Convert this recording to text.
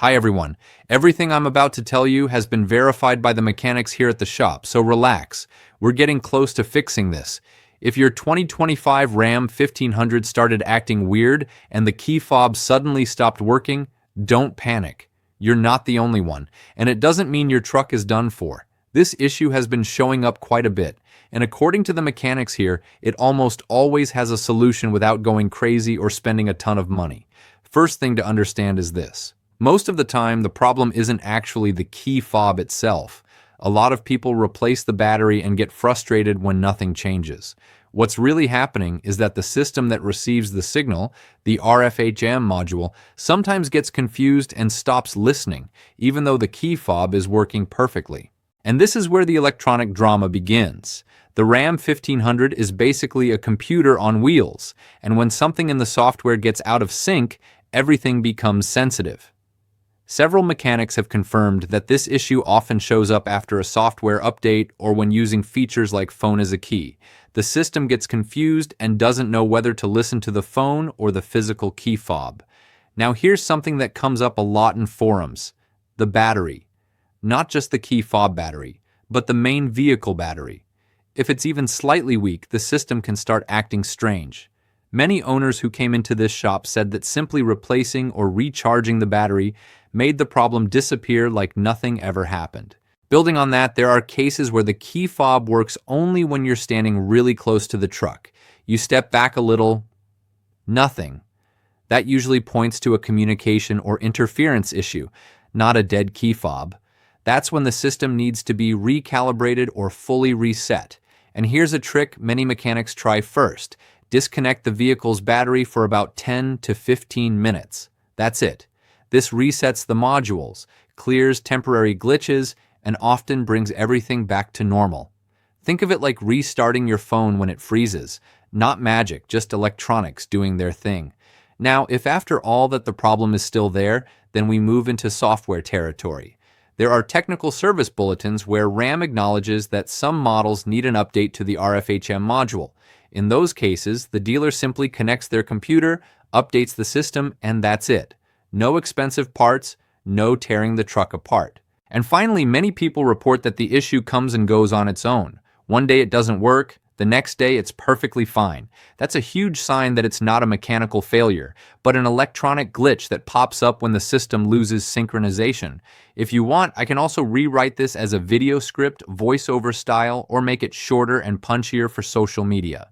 Hi everyone. Everything I'm about to tell you has been verified by the mechanics here at the shop, so relax. We're getting close to fixing this. If your 2025 Ram 1500 started acting weird and the key fob suddenly stopped working, don't panic. You're not the only one, and it doesn't mean your truck is done for. This issue has been showing up quite a bit, and according to the mechanics here, it almost always has a solution without going crazy or spending a ton of money. First thing to understand is this. Most of the time, the problem isn't actually the key fob itself. A lot of people replace the battery and get frustrated when nothing changes. What's really happening is that the system that receives the signal, the RFHM module, sometimes gets confused and stops listening, even though the key fob is working perfectly. And this is where the electronic drama begins. The Ram 1500 is basically a computer on wheels, and when something in the software gets out of sync, everything becomes sensitive. Several mechanics have confirmed that this issue often shows up after a software update or when using features like phone as a key. The system gets confused and doesn't know whether to listen to the phone or the physical key fob. Now here's something that comes up a lot in forums: the battery. Not just the key fob battery, but the main vehicle battery. If it's even slightly weak, the system can start acting strange. Many owners who came into this shop said that simply replacing or recharging the battery made the problem disappear like nothing ever happened. Building on that, there are cases where the key fob works only when you're standing really close to the truck. You step back a little, nothing. That usually points to a communication or interference issue, not a dead key fob. That's when the system needs to be recalibrated or fully reset. And here's a trick many mechanics try first. Disconnect the vehicle's battery for about 10 to 15 minutes. That's it. This resets the modules, clears temporary glitches, and often brings everything back to normal. Think of it like restarting your phone when it freezes. Not magic, just electronics doing their thing. Now, if after all that the problem is still there, then we move into software territory. There are technical service bulletins where RAM acknowledges that some models need an update to the RFHM module. In those cases, the dealer simply connects their computer, updates the system, and that's it. No expensive parts, no tearing the truck apart. And finally, many people report that the issue comes and goes on its own. One day it doesn't work, the next day it's perfectly fine. That's a huge sign that it's not a mechanical failure, but an electronic glitch that pops up when the system loses synchronization. If you want, I can also rewrite this as a video script, voiceover style, or make it shorter and punchier for social media.